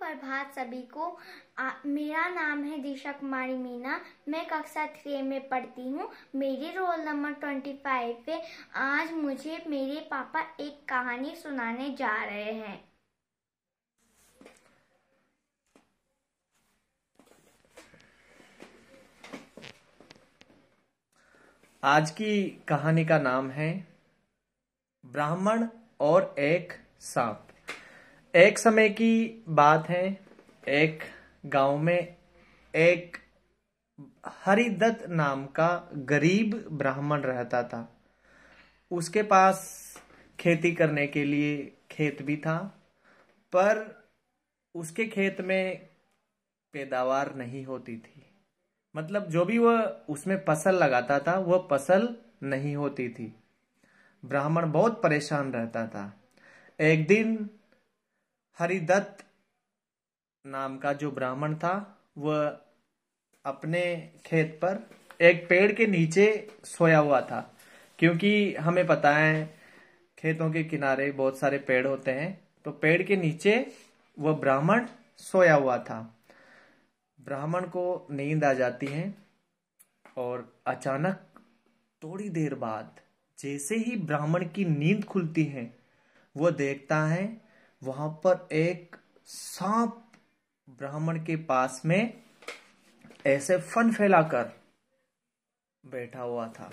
सुप्रभात सभी को। मेरा नाम है दिशा कुमारी मीना। मैं कक्षा 3 में पढ़ती हूँ। मेरी रोल नंबर 25 है। आज मुझे मेरे पापा एक कहानी सुनाने जा रहे हैं। आज की कहानी का नाम है ब्राह्मण और एक सांप। एक समय की बात है, एक गांव में एक हरिदत्त नाम का गरीब ब्राह्मण रहता था। उसके पास खेती करने के लिए खेत भी था, पर उसके खेत में पैदावार नहीं होती थी। मतलब जो भी वह उसमें फसल लगाता था वह फसल नहीं होती थी। ब्राह्मण बहुत परेशान रहता था। एक दिन हरिदत्त नाम का जो ब्राह्मण था वह अपने खेत पर एक पेड़ के नीचे सोया हुआ था, क्योंकि हमें पता है खेतों के किनारे बहुत सारे पेड़ होते हैं। तो पेड़ के नीचे वह ब्राह्मण सोया हुआ था। ब्राह्मण को नींद आ जाती है और अचानक थोड़ी देर बाद जैसे ही ब्राह्मण की नींद खुलती है, वह देखता है वहां पर एक सांप ब्राह्मण के पास में ऐसे फन फैलाकर बैठा हुआ था।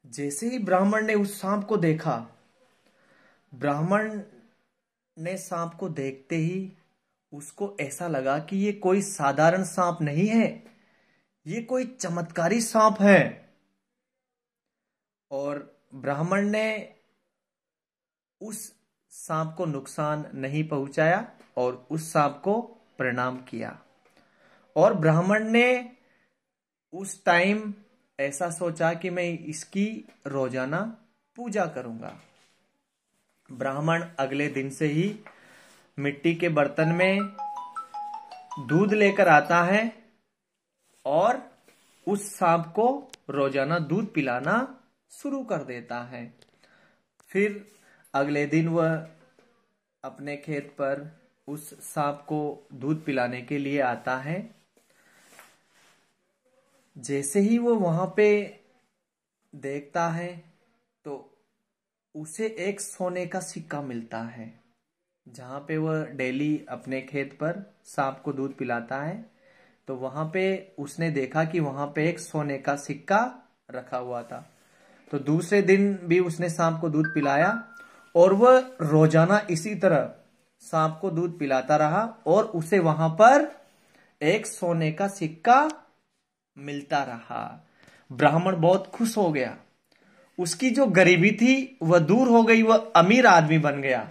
जैसे ही ब्राह्मण ने उस सांप को देखा, ब्राह्मण ने सांप को देखते ही उसको ऐसा लगा कि ये कोई साधारण सांप नहीं है, ये कोई चमत्कारी सांप है। और ब्राह्मण ने उस सांप को नुकसान नहीं पहुंचाया और उस सांप को प्रणाम किया। और ब्राह्मण ने उस टाइम ऐसा सोचा कि मैं इसकी रोजाना पूजा करूंगा। ब्राह्मण अगले दिन से ही मिट्टी के बर्तन में दूध लेकर आता है और उस सांप को रोजाना दूध पिलाना शुरू कर देता है। फिर अगले दिन वह अपने खेत पर उस सांप को दूध पिलाने के लिए आता है। जैसे ही वो वहां पे देखता है तो उसे एक सोने का सिक्का मिलता है। जहां पे वह डेली अपने खेत पर सांप को दूध पिलाता है, तो वहां पे उसने देखा कि वहां पे एक सोने का सिक्का रखा हुआ था। तो दूसरे दिन भी उसने सांप को दूध पिलाया और वह रोजाना इसी तरह सांप को दूध पिलाता रहा और उसे वहां पर एक सोने का सिक्का मिलता रहा। ब्राह्मण बहुत खुश हो गया। उसकी जो गरीबी थी वह दूर हो गई, वह अमीर आदमी बन गया।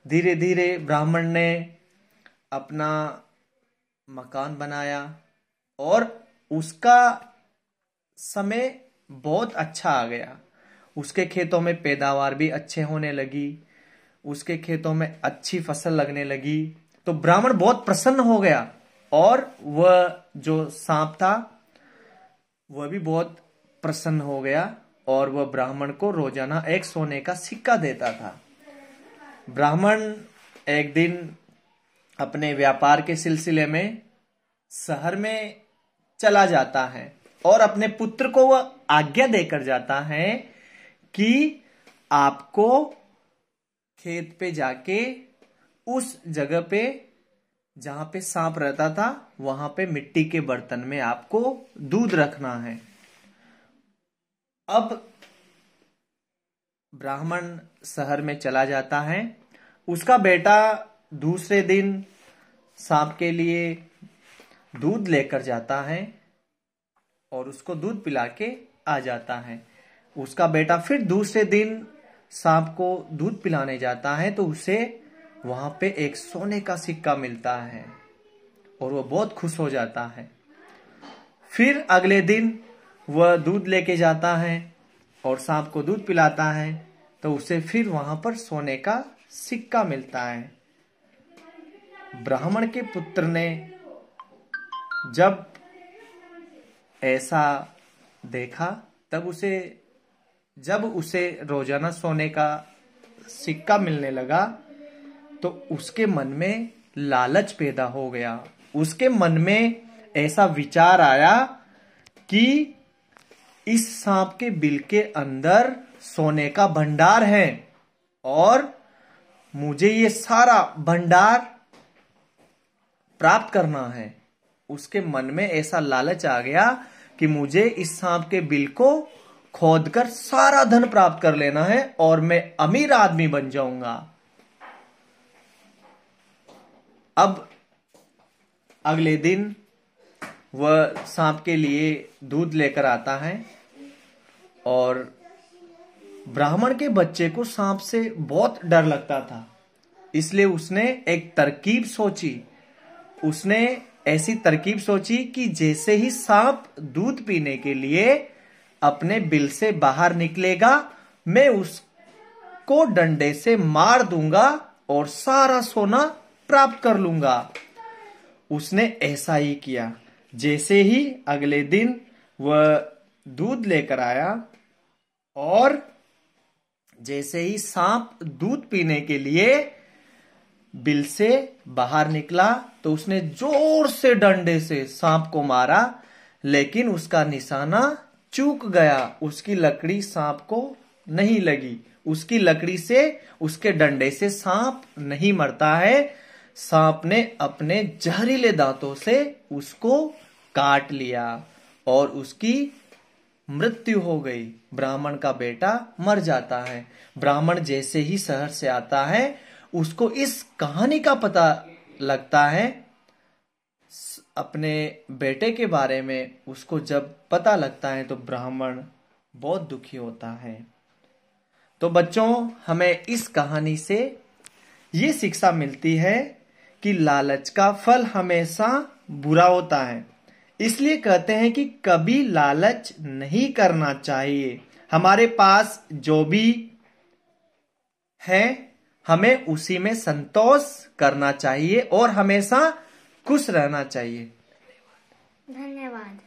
धीरे धीरे ब्राह्मण ने अपना मकान बनाया और उसका समय बहुत अच्छा आ गया। उसके खेतों में पैदावार भी अच्छे होने लगी, उसके खेतों में अच्छी फसल लगने लगी। तो ब्राह्मण बहुत प्रसन्न हो गया और वह जो सांप था वह भी बहुत प्रसन्न हो गया और वह ब्राह्मण को रोजाना एक सोने का सिक्का देता था। ब्राह्मण एक दिन अपने व्यापार के सिलसिले में शहर में चला जाता है और अपने पुत्र को वह आज्ञा देकर जाता है कि आपको खेत पे जाके उस जगह पे जहां पे सांप रहता था वहां पे मिट्टी के बर्तन में आपको दूध रखना है। अब ब्राह्मण शहर में चला जाता है। उसका बेटा दूसरे दिन सांप के लिए दूध लेकर जाता है और उसको दूध पिला के आ जाता है। उसका बेटा फिर दूसरे दिन सांप को दूध पिलाने जाता है तो उसे वहां पे एक सोने का सिक्का मिलता है और वह बहुत खुश हो जाता है। फिर अगले दिन वह दूध लेके जाता है और सांप को दूध पिलाता है तो उसे फिर वहां पर सोने का सिक्का मिलता है। ब्राह्मण के पुत्र ने जब ऐसा देखा तब जब उसे रोजाना सोने का सिक्का मिलने लगा तो उसके मन में लालच पैदा हो गया। उसके मन में ऐसा विचार आया कि इस सांप के बिल के अंदर सोने का भंडार है और मुझे ये सारा भंडार प्राप्त करना है। उसके मन में ऐसा लालच आ गया कि मुझे इस सांप के बिल को खोदकर सारा धन प्राप्त कर लेना है और मैं अमीर आदमी बन जाऊंगा। अब अगले दिन वह सांप के लिए दूध लेकर आता है और ब्राह्मण के बच्चे को सांप से बहुत डर लगता था, इसलिए उसने एक तरकीब सोची। उसने ऐसी तरकीब सोची कि जैसे ही सांप दूध पीने के लिए अपने बिल से बाहर निकलेगा, मैं उसको डंडे से मार दूंगा और सारा सोना प्राप्त कर लूंगा। उसने ऐसा ही किया। जैसे ही अगले दिन वह दूध लेकर आया और जैसे ही सांप दूध पीने के लिए बिल से बाहर निकला, तो उसने जोर से डंडे से सांप को मारा, लेकिन उसका निशाना चूक गया। उसकी लकड़ी सांप को नहीं लगी। उसकी लकड़ी से, उसके डंडे से सांप नहीं मरता है। सांप ने अपने जहरीले दांतों से उसको काट लिया और उसकी मृत्यु हो गई। ब्राह्मण का बेटा मर जाता है। ब्राह्मण जैसे ही शहर से आता है, उसको इस कहानी का पता लगता है। अपने बेटे के बारे में उसको जब पता लगता है तो ब्राह्मण बहुत दुखी होता है। तो बच्चों, हमें इस कहानी से ये शिक्षा मिलती है कि लालच का फल हमेशा बुरा होता है। इसलिए कहते हैं कि कभी लालच नहीं करना चाहिए। हमारे पास जो भी है, हमें उसी में संतोष करना चाहिए और हमेशा खुश रहना चाहिए। धन्यवाद।